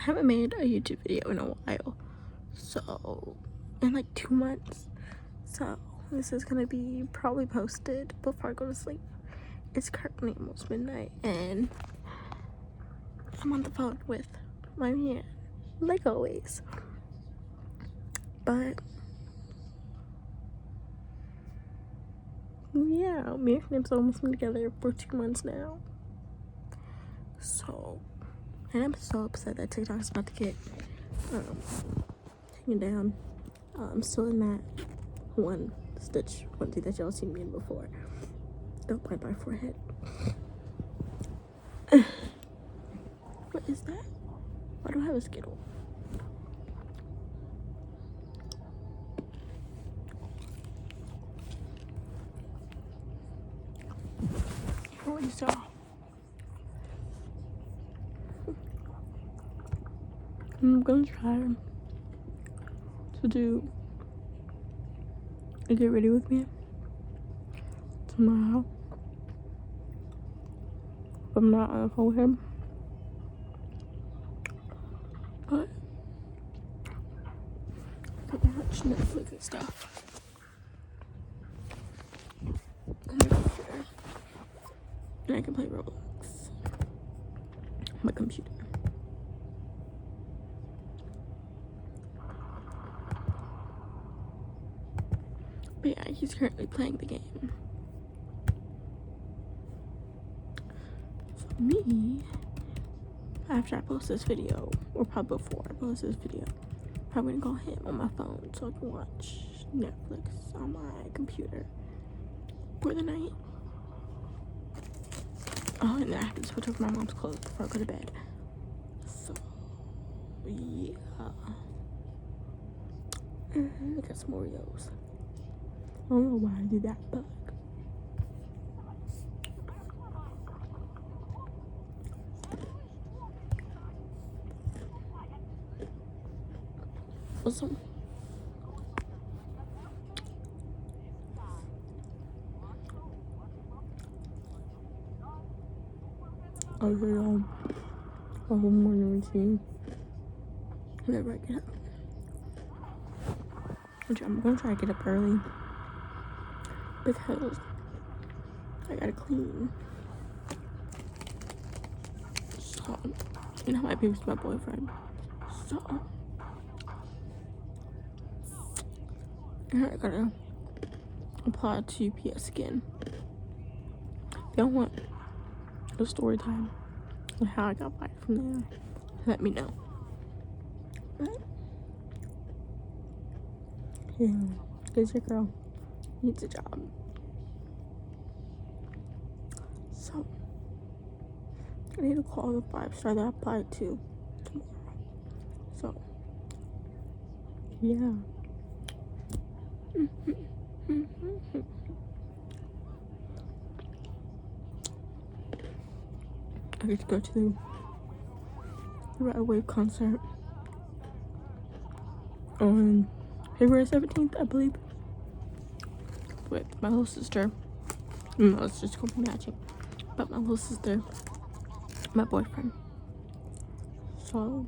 haven't made a YouTube video in a while, so in like 2 months. So this is gonna be probably posted before I go to sleep. It's currently almost midnight and I'm on the phone with my man, like always. But yeah, me and him's almost been together for 2 months now. So, and I'm so upset that TikTok is about to get taken down. I'm still in that one stitch onesie that y'all seen me in before. Don't bite my forehead. What is that? Why do I have a Skittle? What is that? I'm gonna try to do a get ready with me tomorrow. I'm not on the phone with him. But I can watch Netflix and stuff on my computer. And I can play Roblox on my computer. But yeah, he's currently playing the game. For me, after I post this video, or probably before I post this video, I'm gonna call him on my phone so I can watch Netflix on my computer for the night. Oh, and then I have to switch over my mom's clothes before I go to bed. So, yeah. I got some Oreos. I don't know why I did that, but awesome. I was on a whole morning routine whenever I get up. Which I'm gonna try to get up early because I gotta clean. So, you know, my baby's my boyfriend. So, and I gotta apply to UPS again. If y'all want a story time on how I got fired from there, let me know. But yeah, because your girl needs a job. So I need to call the 5-star that I applied to tomorrow. So yeah. I get to go to the Ride Wave concert on February 17th, I believe, with my little sister. No, it's just gonna be matching. But my little sister, my boyfriend. So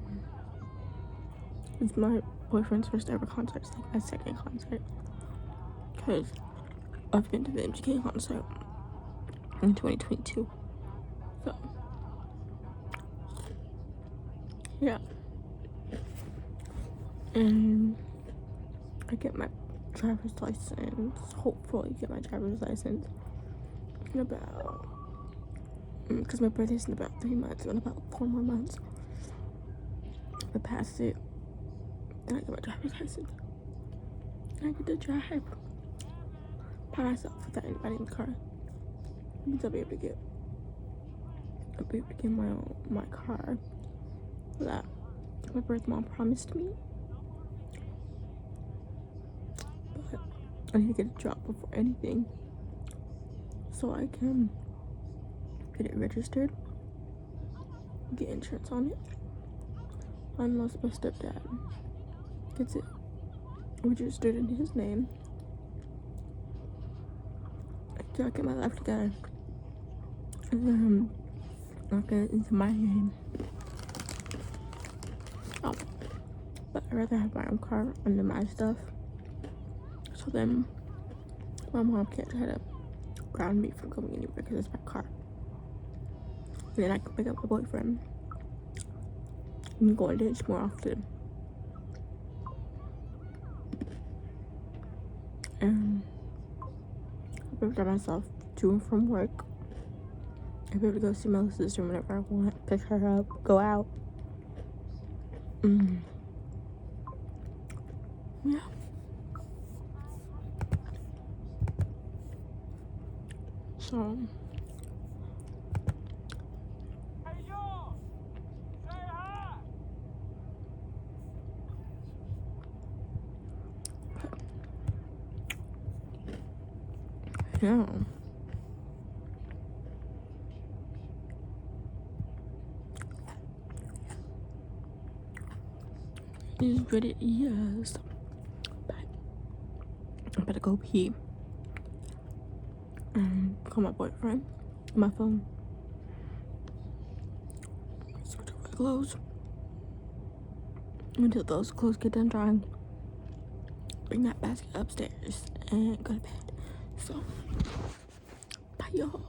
it's my boyfriend's first ever concert. It's like my second concert, because I've been to the MGK concert in 2022. So yeah, and I get my driver's license. Hopefully, get my driver's license in about, because my birthday's in about 3 months, in about 4 more months. If I pass it, then I get my driver's license. And I get to drive by myself without anybody in the car. That means I'll be able to get my car that my birth mom promised me. But I need to get a job before anything, so I can get it registered, get insurance on it, unless my stepdad gets it registered in his name. I'll get my life together, and then I'll get it into my name. But I'd rather have my own car under my stuff. So then my mom can't try to ground me from going anywhere because it's my car. And then I can pick up my boyfriend and go on dates more often. And I'll be able to drive myself to and from work. I'll be able to go see my little sister whenever I want, pick her up, go out. Yeah. So yeah. It's really yes. But I better go pee. Call my boyfriend on my phone. Switch over the clothes until those clothes get done drying. Bring that basket upstairs and go to bed. So bye y'all.